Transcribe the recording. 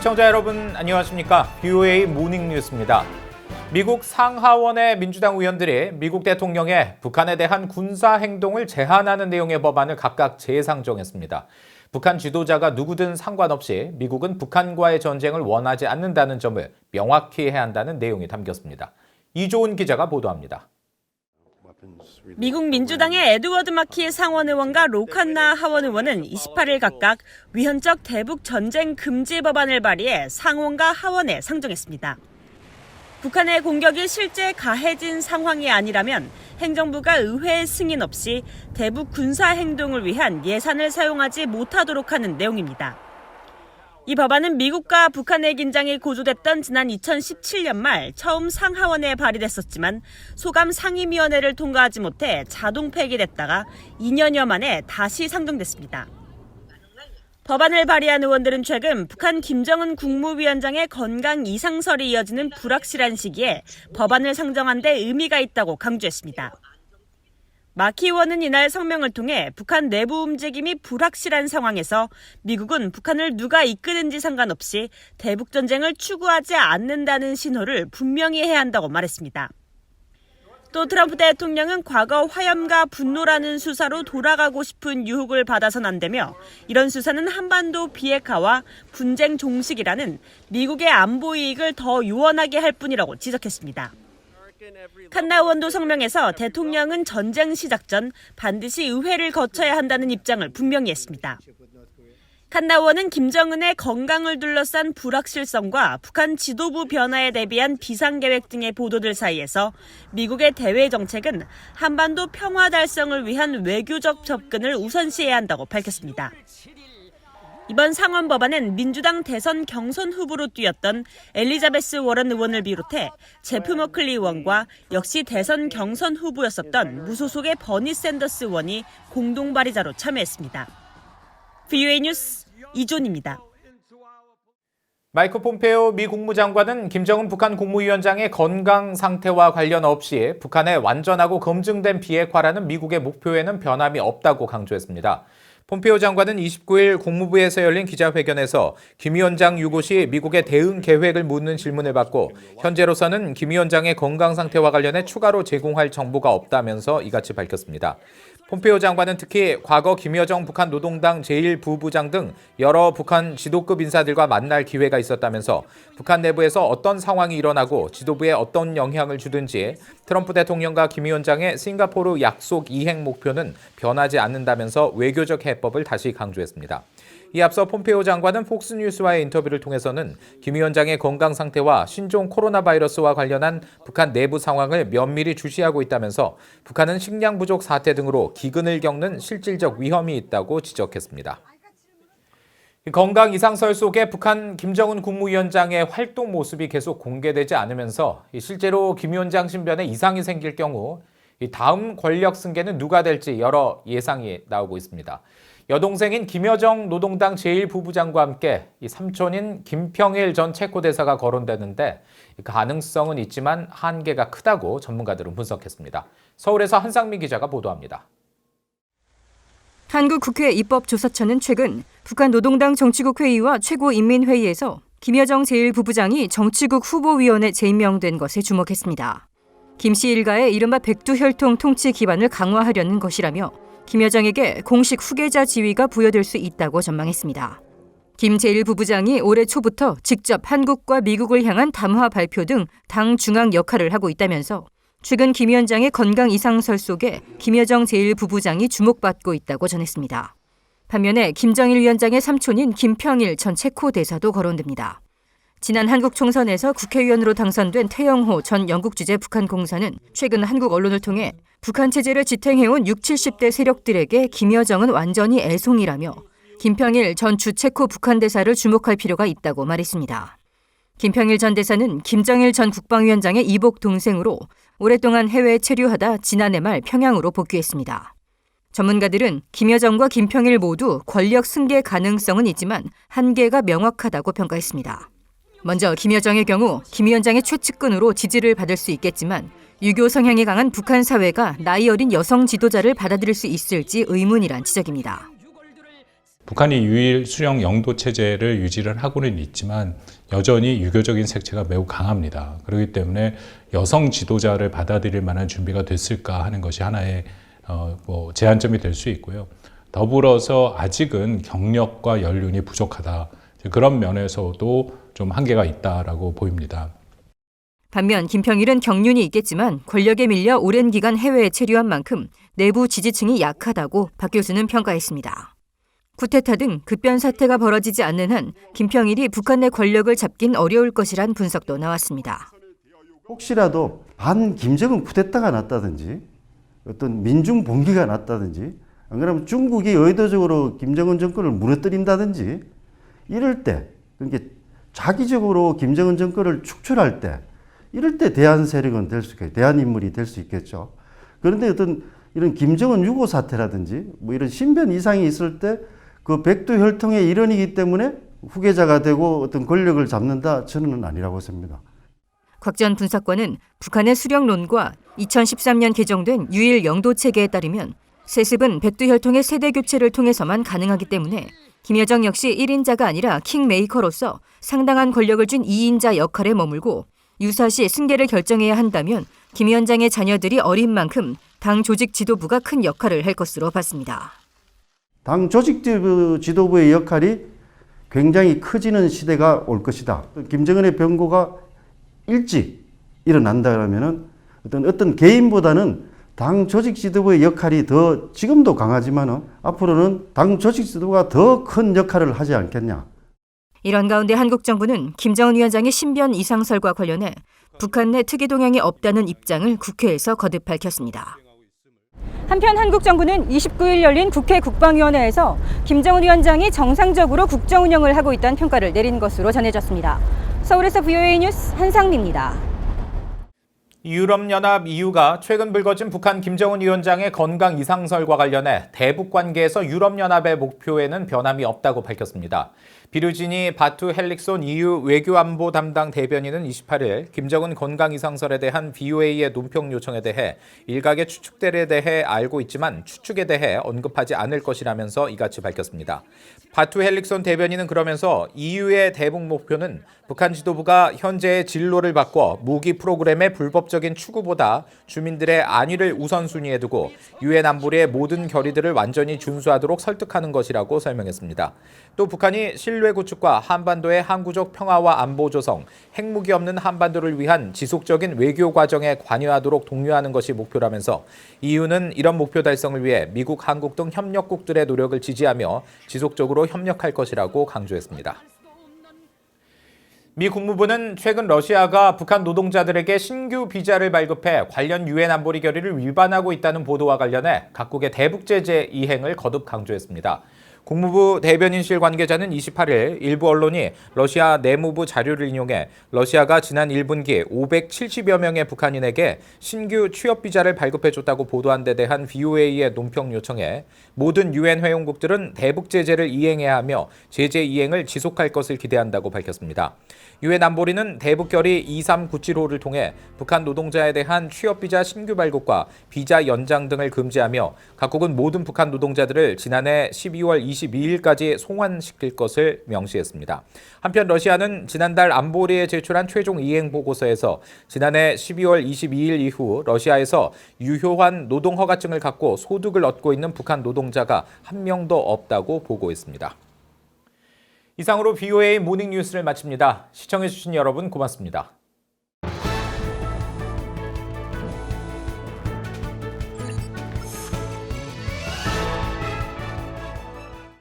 시청자 여러분 안녕하십니까? BOA 모닝 뉴스입니다. 미국 상하원의 민주당 의원들이 미국 대통령의 북한에 대한 군사 행동을 제한하는 내용의 법안을 각각 재상정했습니다. 북한 지도자가 누구든 상관없이 미국은 북한과의 전쟁을 원하지 않는다는 점을 명확히 해야 한다는 내용이 담겼습니다. 이조은 기자가 보도합니다. 미국 민주당의 에드워드 마키 상원 의원과 로칸나 하원 의원은 28일 각각 위헌적 대북 전쟁 금지 법안을 발의해 상원과 하원에 상정했습니다. 북한의 공격이 실제 가해진 상황이 아니라면 행정부가 의회 승인 없이 대북 군사 행동을 위한 예산을 사용하지 못하도록 하는 내용입니다. 이 법안은 미국과 북한의 긴장이 고조됐던 지난 2017년 말 처음 상하원에 발의됐었지만 소감 상임위원회를 통과하지 못해 자동 폐기됐다가 2년여 만에 다시 상정됐습니다. 법안을 발의한 의원들은 최근 북한 김정은 국무위원장의 건강 이상설이 이어지는 불확실한 시기에 법안을 상정한 데 의미가 있다고 강조했습니다. 마키 의원은 이날 성명을 통해 북한 내부 움직임이 불확실한 상황에서 미국은 북한을 누가 이끄는지 상관없이 대북전쟁을 추구하지 않는다는 신호를 분명히 해야 한다고 말했습니다. 또 트럼프 대통령은 과거 화염과 분노라는 수사로 돌아가고 싶은 유혹을 받아선 안 되며 이런 수사는 한반도 비핵화와 분쟁 종식이라는 미국의 안보 이익을 더 요원하게 할 뿐이라고 지적했습니다. 칸나 의원도 성명에서 대통령은 전쟁 시작 전 반드시 의회를 거쳐야 한다는 입장을 분명히 했습니다. 칸나 의원은 김정은의 건강을 둘러싼 불확실성과 북한 지도부 변화에 대비한 비상계획 등의 보도들 사이에서 미국의 대외 정책은 한반도 평화 달성을 위한 외교적 접근을 우선시해야 한다고 밝혔습니다. 이번 상원 법안은 민주당 대선 경선 후보로 뛰었던 엘리자베스 워런 의원을 비롯해 제프 머클리 의원과 역시 대선 경선 후보였었던 무소속의 버니 샌더스 의원이 공동 발의자로 참여했습니다. BOA 뉴스 이존입니다. 마이크 폼페오 미 국무장관은 김정은 북한 국무위원장의 건강 상태와 관련 없이 북한의 완전하고 검증된 비핵화라는 미국의 목표에는 변함이 없다고 강조했습니다. 폼페오 장관은 29일 국무부에서 열린 기자회견에서 김 위원장 유고 시 미국의 대응 계획을 묻는 질문을 받고 현재로서는 김 위원장의 건강 상태와 관련해 추가로 제공할 정보가 없다면서 이같이 밝혔습니다. 폼페오 장관은 특히 과거 김여정 북한 노동당 제1부부장 등 여러 북한 지도급 인사들과 만날 기회가 있었다면서 북한 내부에서 어떤 상황이 일어나고 지도부에 어떤 영향을 주든지 트럼프 대통령과 김 위원장의 싱가포르 약속 이행 목표는 변하지 않는다면서 외교적 해법을 다시 강조했습니다. 이 앞서 폼페오 장관은 폭스뉴스와의 인터뷰를 통해서는 김 위원장의 건강 상태와 신종 코로나 바이러스와 관련한 북한 내부 상황을 면밀히 주시하고 있다면서 북한은 식량 부족 사태 등으로 기근을 겪는 실질적 위험이 있다고 지적했습니다. 건강 이상설 속에 북한 김정은 국무위원장의 활동 모습이 계속 공개되지 않으면서 실제로 김 위원장 신변에 이상이 생길 경우 다음 권력 승계는 누가 될지 여러 예상이 나오고 있습니다. 여동생인 김여정 노동당 제1부부장과 함께 삼촌인 김평일 전 체코 대사가 거론되는데 가능성은 있지만 한계가 크다고 전문가들은 분석했습니다. 서울에서 한상민 기자가 보도합니다. 한국 국회 입법조사처는 최근 북한 노동당 정치국 회의와 최고인민회의에서 김여정 제1부부장이 정치국 후보위원에 재임명된 것에 주목했습니다. 김 씨 일가의 이른바 백두혈통 통치 기반을 강화하려는 것이라며 김 여정에게 공식 후계자 지위가 부여될 수 있다고 전망했습니다. 김 제1부부장이 올해 초부터 직접 한국과 미국을 향한 담화 발표 등 당 중앙 역할을 하고 있다면서 최근 김 위원장의 건강 이상설 속에 김 여정 제1부부장이 주목받고 있다고 전했습니다. 반면에 김정일 위원장의 삼촌인 김평일 전 체코 대사도 거론됩니다. 지난 한국 총선에서 국회의원으로 당선된 태영호 전 영국 주재 북한 공사는 최근 한국 언론을 통해 북한 체제를 지탱해온 60, 70대 세력들에게 김 여정은 완전히 애송이라며 김평일 전 주체코 북한 대사를 주목할 필요가 있다고 말했습니다. 김평일 전 대사는 김정일 전 국방위원장의 이복 동생으로 오랫동안 해외에 체류하다 지난해 말 평양으로 복귀했습니다. 전문가들은 김 여정과 김평일 모두 권력 승계 가능성은 있지만 한계가 명확하다고 평가했습니다. 먼저 김 여정의 경우 김 위원장의 최측근으로 지지를 받을 수 있겠지만 유교 성향이 강한 북한 사회가 나이 어린 여성 지도자를 받아들일 수 있을지 의문이란 지적입니다. 북한이 유일 수령 영도 체제를 유지를 하고는 있지만 여전히 유교적인 색채가 매우 강합니다. 그렇기 때문에 여성 지도자를 받아들일 만한 준비가 됐을까 하는 것이 하나의 제한점이 될 수 있고요. 더불어서 아직은 경력과 연륜이 부족하다. 그런 면에서도 좀 한계가 있다라고 보입니다. 반면 김평일은 경륜이 있겠지만 권력에 밀려 오랜 기간 해외에 체류한 만큼 내부 지지층이 약하다고 박 교수는 평가했습니다. 쿠데타 등 급변 사태가 벌어지지 않는 한 김평일이 북한 내 권력을 잡긴 어려울 것이란 분석도 나왔습니다. 혹시라도 반 김정은 쿠데타가 났다든지 어떤 민중 봉기가 났다든지 안 그러면 중국이 의도적으로 김정은 정권을 무너뜨린다든지 이럴 때 그러니까 자기적으로 김정은 정권을 축출할 때 이럴 때 대한 세력은 될 수 있겠죠. 대한 인물이 될 수 있겠죠. 그런데 어떤 이런 김정은 유고 사태라든지 뭐 이런 신변 이상이 있을 때 그 백두 혈통의 일원이기 때문에 후계자가 되고 어떤 권력을 잡는다 저는 아니라고 봅니다. 곽 전 분석관은 북한의 수령론과 2013년 개정된 유일 영도 체계에 따르면 세습은 백두 혈통의 세대 교체를 통해서만 가능하기 때문에 김여정 역시 1인자가 아니라 킹메이커로서 상당한 권력을 준 2인자 역할에 머물고 유사시 승계를 결정해야 한다면 김 위원장의 자녀들이 어린 만큼 당 조직 지도부가 큰 역할을 할 것으로 봤습니다. 당 조직 지도부의 역할이 굉장히 커지는 시대가 올 것이다. 김정은의 병고가 일찍 일어난다면 어떤 개인보다는 당 조직 지도부의 역할이 더 지금도 강하지만 앞으로는 당 조직 지도부가 더 큰 역할을 하지 않겠냐. 이런 가운데 한국 정부는 김정은 위원장의 신변 이상설과 관련해 북한 내 특이 동향이 없다는 입장을 국회에서 거듭 밝혔습니다. 한편 한국 정부는 29일 열린 국회 국방위원회에서 김정은 위원장이 정상적으로 국정 운영을 하고 있다는 평가를 내린 것으로 전해졌습니다. 서울에서 VOA 뉴스 한상미입니다. 유럽연합 EU가 최근 불거진 북한 김정은 위원장의 건강 이상설과 관련해 대북 관계에서 유럽연합의 목표에는 변함이 없다고 밝혔습니다. 비르지니 바투 헬릭손 EU 외교안보 담당 대변인은 28일 김정은 건강 이상설에 대한 VOA의 논평 요청에 대해 일각의 추측들에 대해 알고 있지만 추측에 대해 언급하지 않을 것이라면서 이같이 밝혔습니다. 바투 헬릭손 대변인은 그러면서 EU의 대북 목표는 북한 지도부가 현재의 진로를 바꿔 무기 프로그램의 불법적인 추구보다 주민들의 안위를 우선순위에 두고 유엔 안보리의 모든 결의들을 완전히 준수하도록 설득하는 것이라고 설명했습니다. 또 북한이 신뢰 구축과 한반도의 항구적 평화와 안보 조성, 핵무기 없는 한반도를 위한 지속적인 외교 과정에 관여하도록 독려하는 것이 목표라면서 EU는 이런 목표 달성을 위해 미국, 한국 등 협력국들의 노력을 지지하며 지속적으로 협력할 것이라고 강조했습니다. 미 국무부는 최근 러시아가 북한 노동자들에게 신규 비자를 발급해 관련 유엔 안보리 결의를 위반하고 있다는 보도와 관련해 각국의 대북 제재 이행을 거듭 강조했습니다. 국무부 대변인실 관계자는 28일 일부 언론이 러시아 내무부 자료를 인용해 러시아가 지난 1분기 570여 명의 북한인에게 신규 취업 비자를 발급해줬다고 보도한 데 대한 VOA의 논평 요청에 모든 유엔 회원국들은 대북 제재를 이행해야 하며 제재 이행을 지속할 것을 기대한다고 밝혔습니다. 유엔 안보리는 대북 결의 23975를 통해 북한 노동자에 대한 취업 비자 신규 발급과 비자 연장 등을 금지하며 각국은 모든 북한 노동자들을 지난해 12월 22일까지 송환시킬 것을 명시했습니다. 한편 러시아는 지난달 안보리에 제출한 최종 이행 보고서에서 지난해 12월 22일 이후 러시아에서 유효한 노동 허가증을 갖고 소득을 얻고 있는 북한 노동자가 한 명도 없다고 보고했습니다. 이상으로 VOA 모닝 뉴스를 마칩니다. 시청해주신 여러분 고맙습니다.